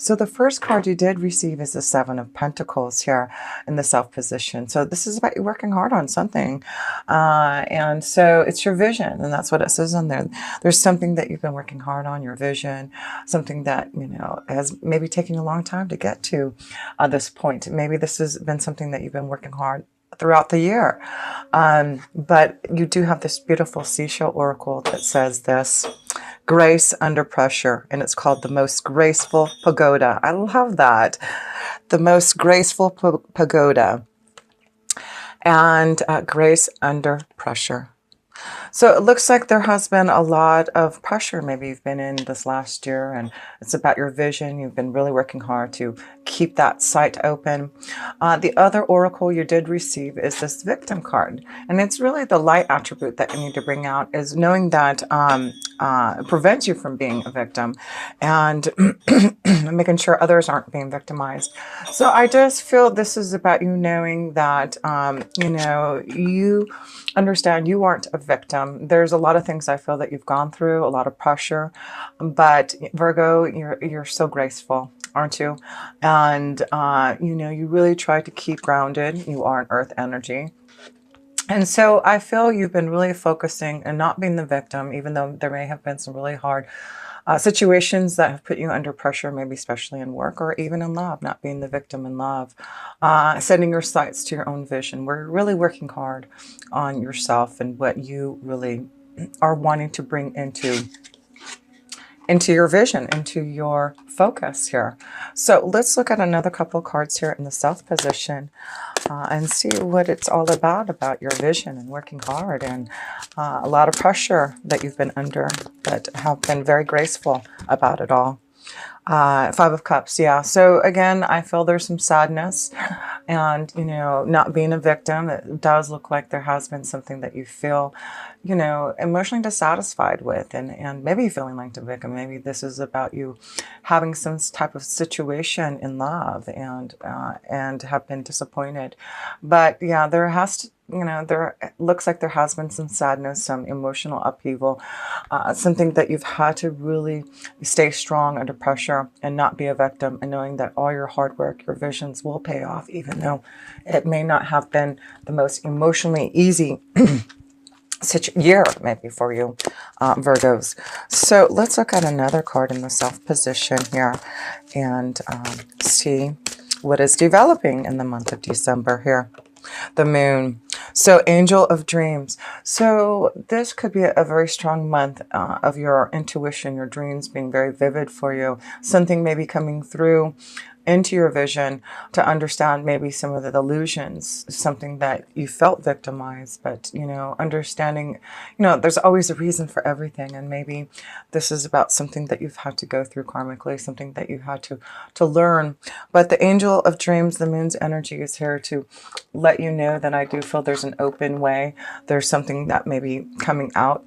So the first card you did receive is the Seven of Pentacles here in the Self position. So this is about you working hard on something. And so it's your vision, and that's what it says in there. There's something that you've been working hard on, your vision, something that, has maybe taken a long time to get to this point. Maybe this has been something that you've been working hard throughout the year. But you do have this beautiful seashell oracle that says this: grace under pressure, and it's called the most graceful pagoda. I love that. The most graceful pagoda, and grace under pressure. So it looks like there has been a lot of pressure maybe you've been in this last year, and it's about your vision. You've been really working hard to keep that sight open. The other oracle you did receive is this victim card, and it's really the light attribute that you need to bring out, is knowing that it prevents you from being a victim, and making sure others aren't being victimized. So I just feel this is about you knowing that, you understand you aren't a victim. There's a lot of things I feel that you've gone through, a lot of pressure, but Virgo, you're so graceful, aren't you? And you really try to keep grounded. You are an earth energy. And so I feel you've been really focusing and not being the victim, even though there may have been some really hard situations that have put you under pressure, maybe especially in work or even in love, not being the victim in love, setting your sights to your own vision. We're really working hard on yourself and what you really are wanting to bring into your vision, into your focus here. So let's look at another couple of cards here in the South position and see what it's all about your vision and working hard, and a lot of pressure that you've been under, but have been very graceful about it all. Five of Cups, yeah. So again, I feel there's some sadness, and not being a victim. It does look like there has been something that you feel, emotionally dissatisfied with, and maybe feeling like the victim. Maybe this is about you having some type of situation in love, and have been disappointed. But yeah, there has to, there looks like there has been some sadness, some emotional upheaval, something that you've had to really stay strong under pressure and not be a victim, and knowing that all your hard work, your visions will pay off, even though it may not have been the most emotionally easy year maybe for you, Virgos. So let's look at another card in the Self position here and see what is developing in the month of December here. The Moon. So Angel of Dreams. So this could be a very strong month of your intuition, your dreams being very vivid for you. Something maybe coming through into your vision to understand maybe some of the illusions, something that you felt victimized, but understanding, there's always a reason for everything, and maybe this is about something that you've had to go through karmically, something that you had to learn. But the Angel of Dreams, the Moon's energy, is here to let you know that I do feel there's an open way. There's something that may be coming out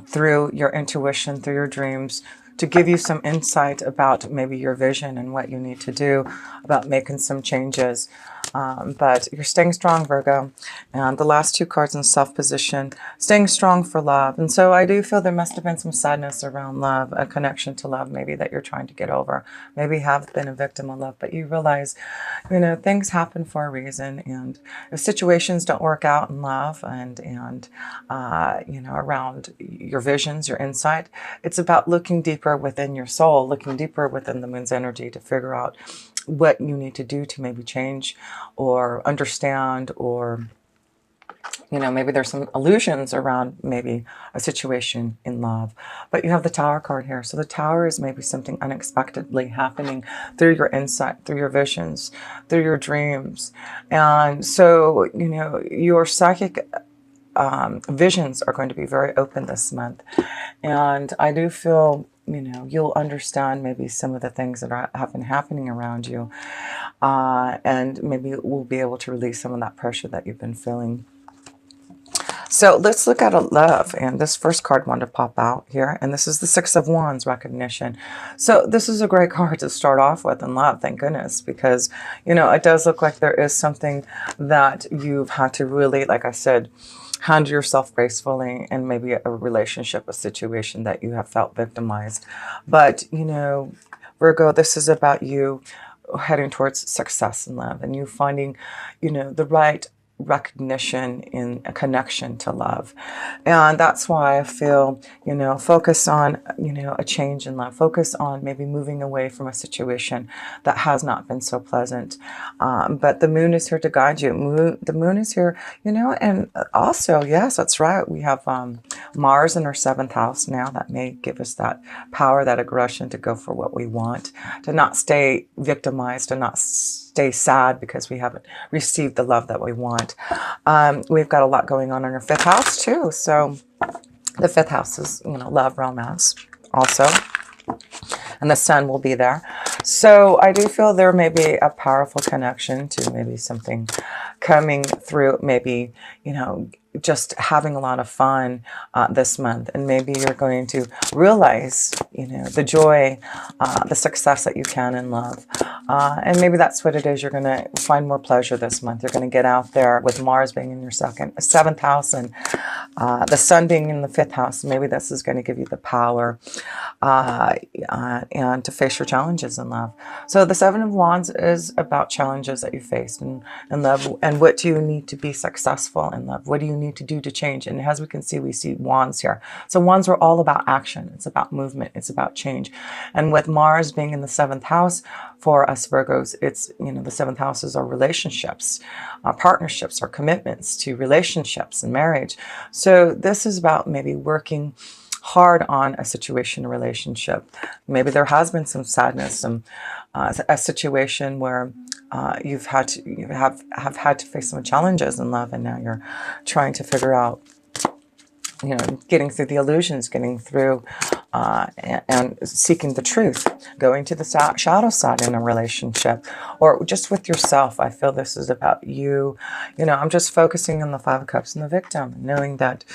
through your intuition, through your dreams, to give you some insight about maybe your vision and what you need to do about making some changes. But you're staying strong, Virgo. And the last two cards in Self position, staying strong for love. And so I do feel there must have been some sadness around love, a connection to love maybe that you're trying to get over. Maybe have been a victim of love, but you realize, things happen for a reason. And if situations don't work out in love and around your visions, your insight, it's about looking deeper within your soul, looking deeper within the Moon's energy to figure out what you need to do to maybe change or understand, or maybe there's some illusions around maybe a situation in love. But you have the Tower card here. So the Tower is maybe something unexpectedly happening through your insight, through your visions, through your dreams. And so, your psychic visions are going to be very open this month. And I do feel, you'll understand maybe some of the things that have been happening around you. And maybe we'll be able to release some of that pressure that you've been feeling. So let's look at a love. And this first card wanted to pop out here. And this is the Six of Wands, recognition. So this is a great card to start off with in love, thank goodness. Because, it does look like there is something that you've had to really, like I said, handle yourself gracefully, and maybe a relationship, a situation that you have felt victimized. But, Virgo, this is about you heading towards success in love and you finding, the right recognition in a connection to love. And that's why I feel, focus on, a change in love, focus on maybe moving away from a situation that has not been so pleasant. But the moon is here to guide you. The moon is here, and also, yes, that's right. We have Mars in our seventh house now. That may give us that power, that aggression to go for what we want, to not stay victimized, to not stay sad because we haven't received the love that we want. We've got a lot going on in our fifth house too. So the fifth house is, love, romance also. And the sun will be there. So I do feel there may be a powerful connection to maybe something coming through, maybe, just having a lot of fun this month. And maybe you're going to realize, the joy, the success that you can in love. And maybe that's what it is. You're going to find more pleasure this month. You're going to get out there with Mars being in your seventh house and the sun being in the fifth house. Maybe this is going to give you the power and to face your challenges in love. So the Seven of Wands is about challenges that you faced in love. And what do you need to be successful in love? What do you need to do to change? And as we can see, we see wands here. So wands are all about action. It's about movement. It's about change. And with Mars being in the seventh house for us Virgos, it's, the seventh house is our relationships, our partnerships, our commitments to relationships and marriage. So this is about maybe working hard on a situation, a relationship. Maybe there has been some sadness, a situation where you have had to face some challenges in love, and now you're trying to figure out, getting through the illusions, getting through and seeking the truth, going to the shadow side in a relationship, or just with yourself. I feel this is about you. I'm just focusing on the Five of Cups and the victim, knowing that,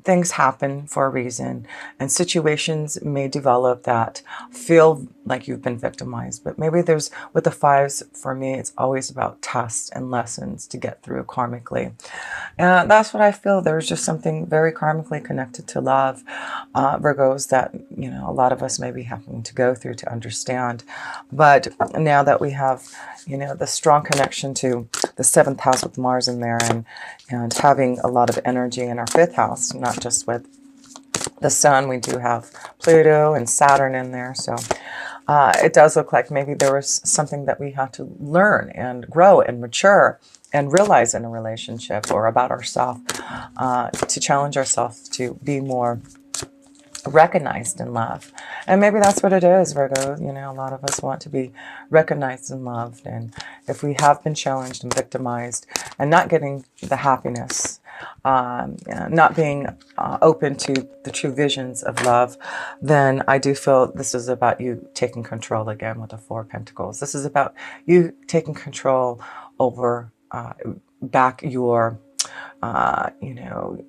things happen for a reason, and situations may develop that feel like you've been victimized. But maybe there's, with the fives, for me, it's always about tests and lessons to get through karmically. And that's what I feel. There's just something very karmically connected to love, Virgos, that, a lot of us may be having to go through to understand. But now that we have, the strong connection to the seventh house with Mars in there, and having a lot of energy in our fifth house, not just with the sun, we do have Pluto and Saturn in there. So it does look like maybe there was something that we had to learn and grow and mature and realize in a relationship or about ourselves, to challenge ourselves to be more recognized in love. And maybe that's what it is, Virgo. A lot of us want to be recognized and loved. And if we have been challenged and victimized and not getting the happiness, not being open to the true visions of love, then I do feel this is about you taking control again with the Four of Pentacles. This is about you taking control over back your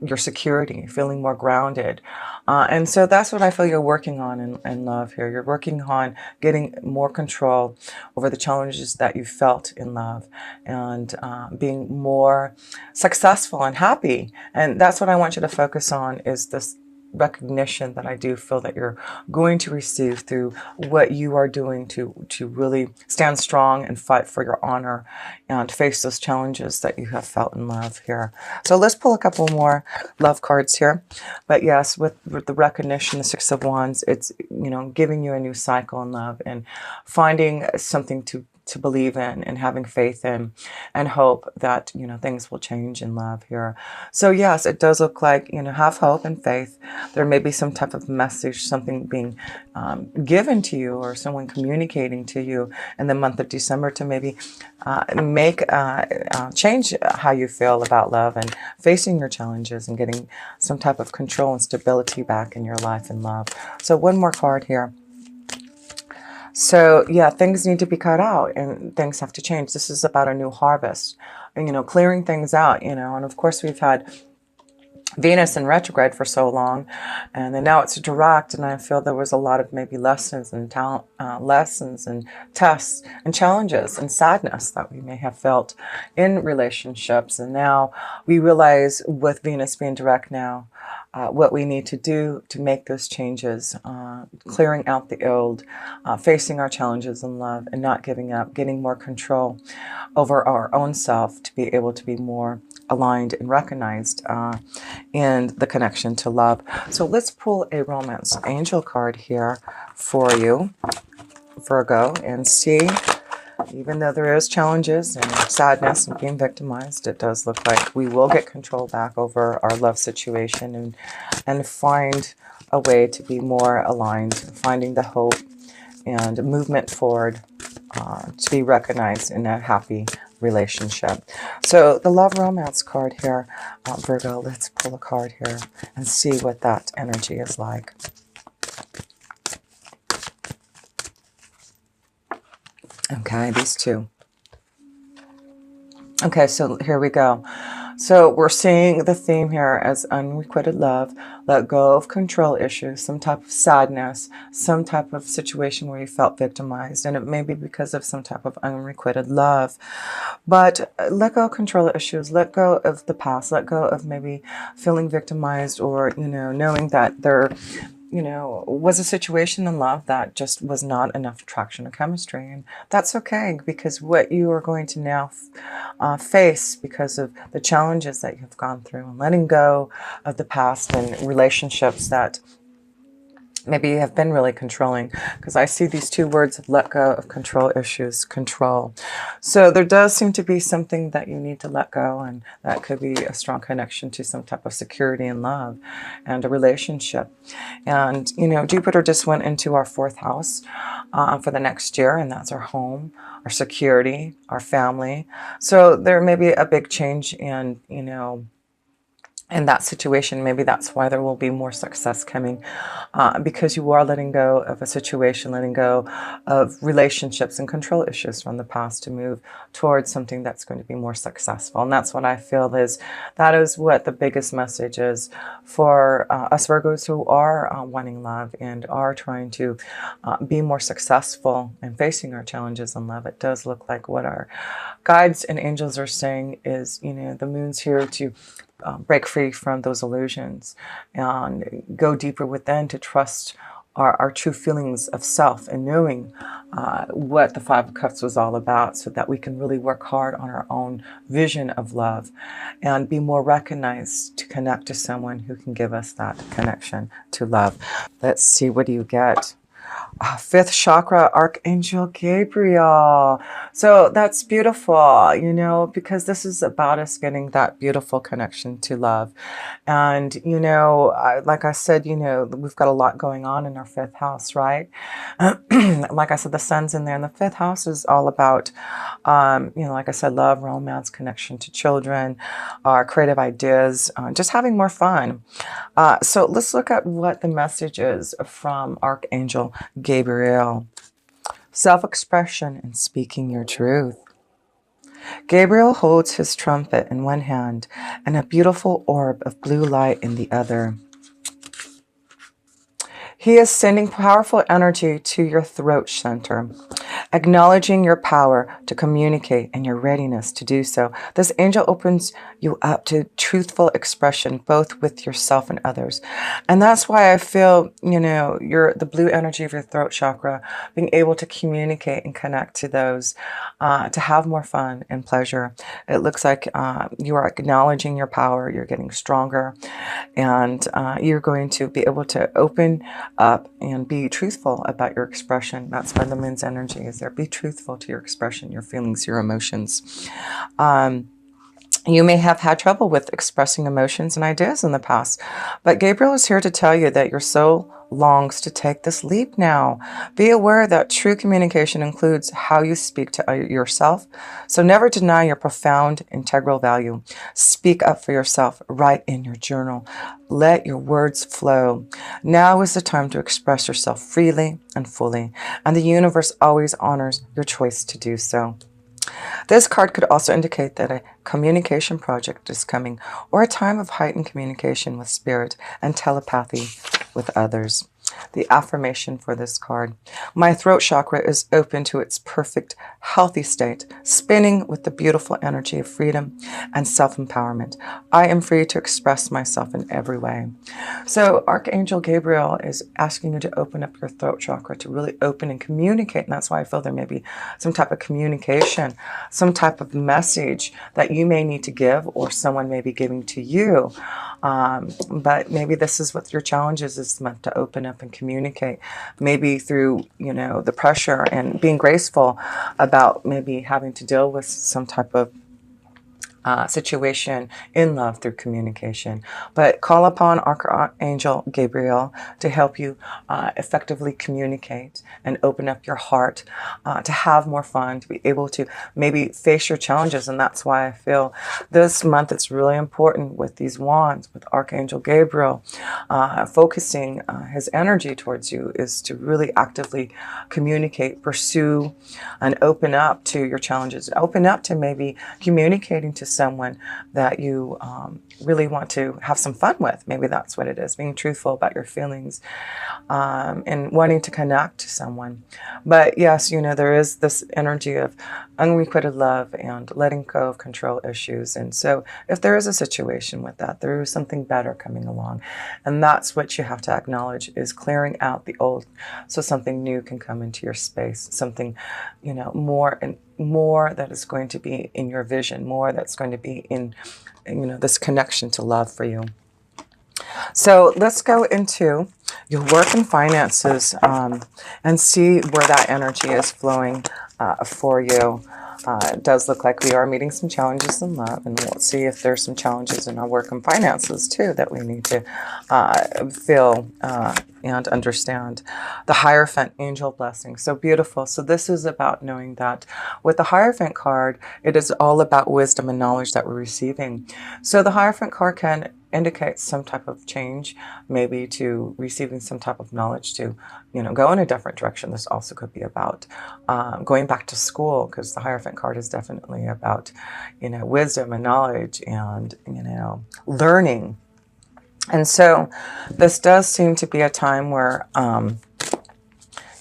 your security, feeling more grounded. And so that's what I feel you're working on in love here. You're working on getting more control over the challenges that you felt in love, and being more successful and happy. And that's what I want you to focus on, is this recognition that I do feel that you're going to receive through what you are doing to really stand strong and fight for your honor and face those challenges that you have felt in love here. So let's pull a couple more love cards here. But yes, with the recognition, the Six of Wands, it's, giving you a new cycle in love and finding something to believe in and having faith in, and hope that, things will change in love here. So yes, it does look like, have hope and faith. There may be some type of message, something being given to you, or someone communicating to you in the month of December to maybe change how you feel about love and facing your challenges and getting some type of control and stability back in your life and love. So one more card here. So yeah, things need to be cut out and things have to change. This is about a new harvest, and, clearing things out, and of course we've had Venus in retrograde for so long, and then now it's direct, and I feel there was a lot of maybe lessons and lessons and tests and challenges and sadness that we may have felt in relationships. And now we realize with Venus being direct now, what we need to do to make those changes, clearing out the old, facing our challenges in love and not giving up, getting more control over our own self to be able to be more aligned and recognized in the connection to love. So let's pull a romance angel card here for you, Virgo, and see, even though there is challenges and sadness and being victimized, it does look like we will get control back over our love situation and find a way to be more aligned, finding the hope and movement forward to be recognized in a happy relationship. So the love romance card here, Virgo, let's pull a card here and see what that energy is like. Okay, these two. Okay, so here we go. So we're seeing the theme here as unrequited love. Let go of control issues, some type of sadness, some type of situation where you felt victimized, and it may be because of some type of unrequited love. But let go of control issues, let go of the past, let go of maybe feeling victimized, or, knowing that there was a situation in love that just was not enough attraction or chemistry. And that's okay, because what you are going to now face, because of the challenges that you've gone through, and letting go of the past and relationships that maybe you have been really controlling, because I see these two words, let go of control issues, control. So there does seem to be something that you need to let go, and that could be a strong connection to some type of security and love and a relationship. And, Jupiter just went into our 4th house for the next year, and that's our home, our security, our family. So there may be a big change in, in that situation. Maybe that's why there will be more success coming, because you are letting go of a situation, letting go of relationships and control issues from the past to move towards something that's going to be more successful. And that's what I feel that is what the biggest message is for us Virgos who are wanting love and are trying to be more successful and facing our challenges in love. It does look like what our guides and angels are saying is, the moon's here to break free from those illusions and go deeper within to trust our true feelings of self, and knowing what the 5 of Cups was all about, so that we can really work hard on our own vision of love and be more recognized to connect to someone who can give us that connection to love. Let's see, what do you get? 5th chakra, Archangel Gabriel. So that's beautiful, because this is about us getting that beautiful connection to love. And, like I said, we've got a lot going on in our 5th house, right? Like I said, the sun's in there, and the 5th house is all about, like I said, love, romance, connection to children, our creative ideas, just having more fun. So let's look at what the message is from Archangel Gabriel. Self-expression and speaking your truth. Gabriel holds his trumpet in one hand and a beautiful orb of blue light in the other. He is sending powerful energy to your throat center, acknowledging your power to communicate and your readiness to do so. This angel opens you up to truthful expression, both with yourself and others. And that's why I feel, the blue energy of your throat chakra, being able to communicate and connect to those, to have more fun and pleasure. It looks like you are acknowledging your power, you're getting stronger, and you're going to be able to open up and be truthful about your expression. That's why the moon's energy is there. Be truthful to your expression, your feelings, your emotions. You may have had trouble with expressing emotions and ideas in the past, but Gabriel is here to tell you that your soul longs to take this leap now. Be aware that true communication includes how you speak to yourself, so never deny your profound integral value. Speak up for yourself. Write in your journal. Let your words flow. Now is the time to express yourself freely and fully, and the universe always honors your choice to do so. This card could also indicate that a communication project is coming, or a time of heightened communication with spirit and telepathy with others. The affirmation for this card: my throat chakra is open to its perfect, healthy state, spinning with the beautiful energy of freedom and self-empowerment. I am free to express myself in every way. So Archangel Gabriel is asking you to open up your throat chakra, to really open and communicate. And that's why I feel there may be some type of communication, some type of message that you may need to give, or someone may be giving to you. But maybe this is what your challenge is this month, to open up and communicate, maybe through, the pressure and being graceful about maybe having to deal with some type of situation in love through communication. But call upon Archangel Gabriel to help you effectively communicate and open up your heart, to have more fun, to be able to maybe face your challenges. And that's why I feel this month it's really important with these wands, with Archangel Gabriel, focusing his energy towards you is to really actively communicate, pursue, and open up to your challenges. Open up to maybe communicating to someone that you really want to have some fun with. Maybe that's what it is, being truthful about your feelings, and wanting to connect to someone. But yes, there is this energy of unrequited love and letting go of control issues. And so if there is a situation with that, there is something better coming along. And that's what you have to acknowledge, is clearing out the old so something new can come into your space, something, more and more that is going to be in your vision, more that's going to be in, this connection to love for you. So let's go into your work and finances, and see where that energy is flowing for you. It does look like we are meeting some challenges in love, and we'll see if there's some challenges in our work and finances too that we need to feel and understand. The Hierophant, angel blessing, so beautiful. So this is about knowing that with the Hierophant card, it is all about wisdom and knowledge that we're receiving. So the Hierophant card can indicate some type of change, maybe to receiving some type of knowledge to, go in a different direction. This also could be about going back to school, because the Hierophant card is definitely about, wisdom and knowledge and, learning. And so this does seem to be a time where,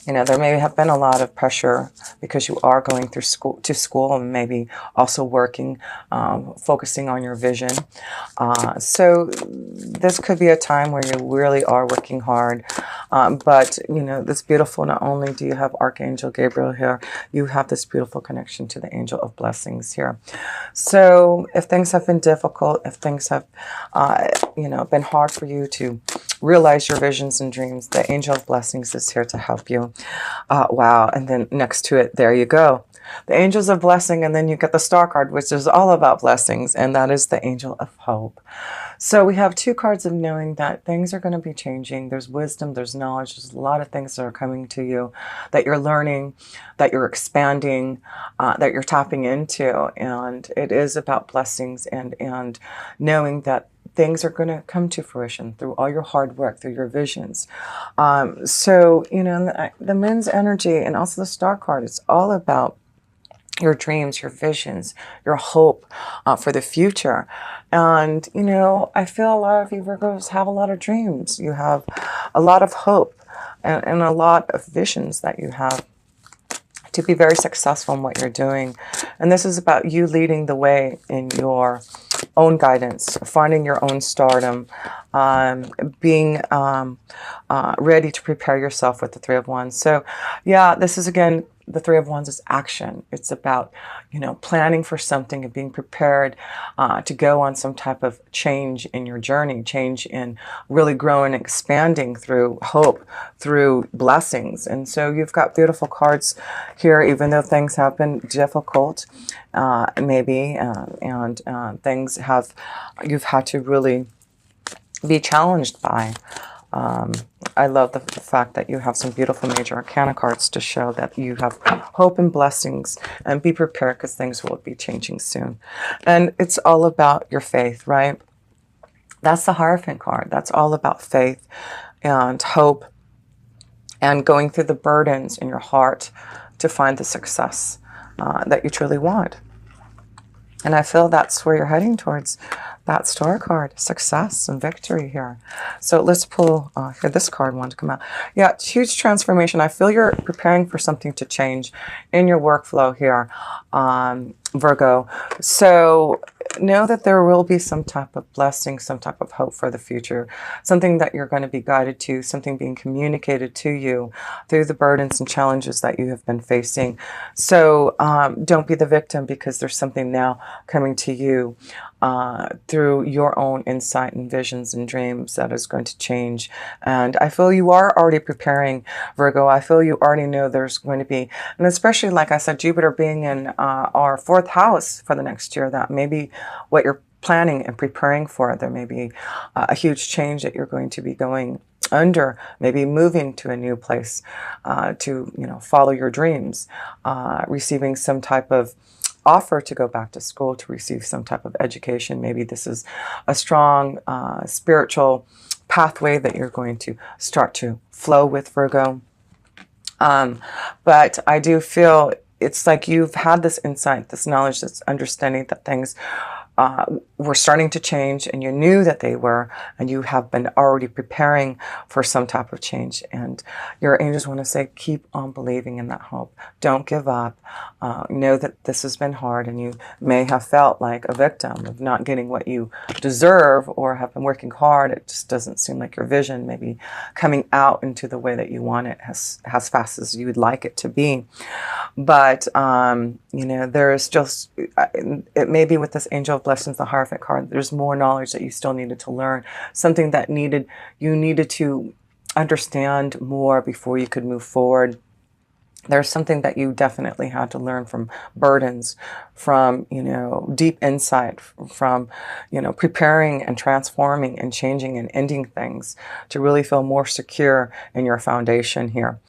there may have been a lot of pressure because you are going through school and maybe also working, focusing on your vision. So this could be a time where you really are working hard. But, this beautiful, not only do you have Archangel Gabriel here, you have this beautiful connection to the angel of blessings here. So if things have been difficult, if things have, been hard for you to realize your visions and dreams, the angel of blessings is here to help you. Wow. And then next to it, there you go, the angels of blessing. And then you get the star card, which is all about blessings. And that is the angel of hope. So we have two cards of knowing that things are going to be changing. There's wisdom, there's knowledge, there's a lot of things that are coming to you that you're learning, that you're expanding, that you're tapping into. And it is about blessings and knowing that things are going to come to fruition through all your hard work, through your visions. So, the Moon's energy and also the star card, it's all about your dreams, your visions, your hope for the future. And, I feel a lot of you Virgos have a lot of dreams. You have a lot of hope and a lot of visions that you have to be very successful in what you're doing. And this is about you leading the way in your own guidance, finding your own stardom, being ready to prepare yourself with the Three of Wands. So yeah, this is again, the Three of Wands is action. It's about, planning for something and being prepared to go on some type of change in your journey, change in really growing, expanding through hope, through blessings. And so you've got beautiful cards here, even though things have been difficult, maybe, and things you've had to really be challenged by. I love the fact that you have some beautiful major arcana cards to show that you have hope and blessings, and be prepared because things will be changing soon. And it's all about your faith, right? That's the Hierophant card. That's all about faith and hope and going through the burdens in your heart to find the success that you truly want. And I feel that's where you're heading towards. that Star card, success and victory here. So let's pull here, this card wanted to come out. Yeah, it's huge transformation. I feel you're preparing for something to change in your workflow here, Virgo. So know that there will be some type of blessing, some type of hope for the future, something that you're going to be guided to, something being communicated to you through the burdens and challenges that you have been facing. So don't be the victim, because there's something now coming to you through your own insight and visions and dreams that is going to change. And I feel you are already preparing, Virgo. I feel you already know there's going to be, and especially like I said, Jupiter being in our fourth house for the next year, that may be what you're planning and preparing for. There may be a huge change that you're going to be going under, maybe moving to a new place to, follow your dreams, receiving some type of offer to go back to school, to receive some type of education. Maybe this is a strong spiritual pathway that you're going to start to flow with, Virgo. But I do feel it's like you've had this insight, this knowledge, this understanding that things were starting to change, and you knew that they were, and you have been already preparing for some type of change. And your angels want to say, keep on believing in that hope. Don't give up. Know that this has been hard, and you may have felt like a victim of not getting what you deserve, or have been working hard. It just doesn't seem like your vision may be coming out into the way that you want it as fast as you would like it to be. But, there is just, it may be with this angel of blessings, the Hierophant card, there's more knowledge that you still needed to learn, something that you needed to understand more before you could move forward. There's something that you definitely had to learn from burdens, from, deep insight, from, preparing and transforming and changing and ending things to really feel more secure in your foundation here.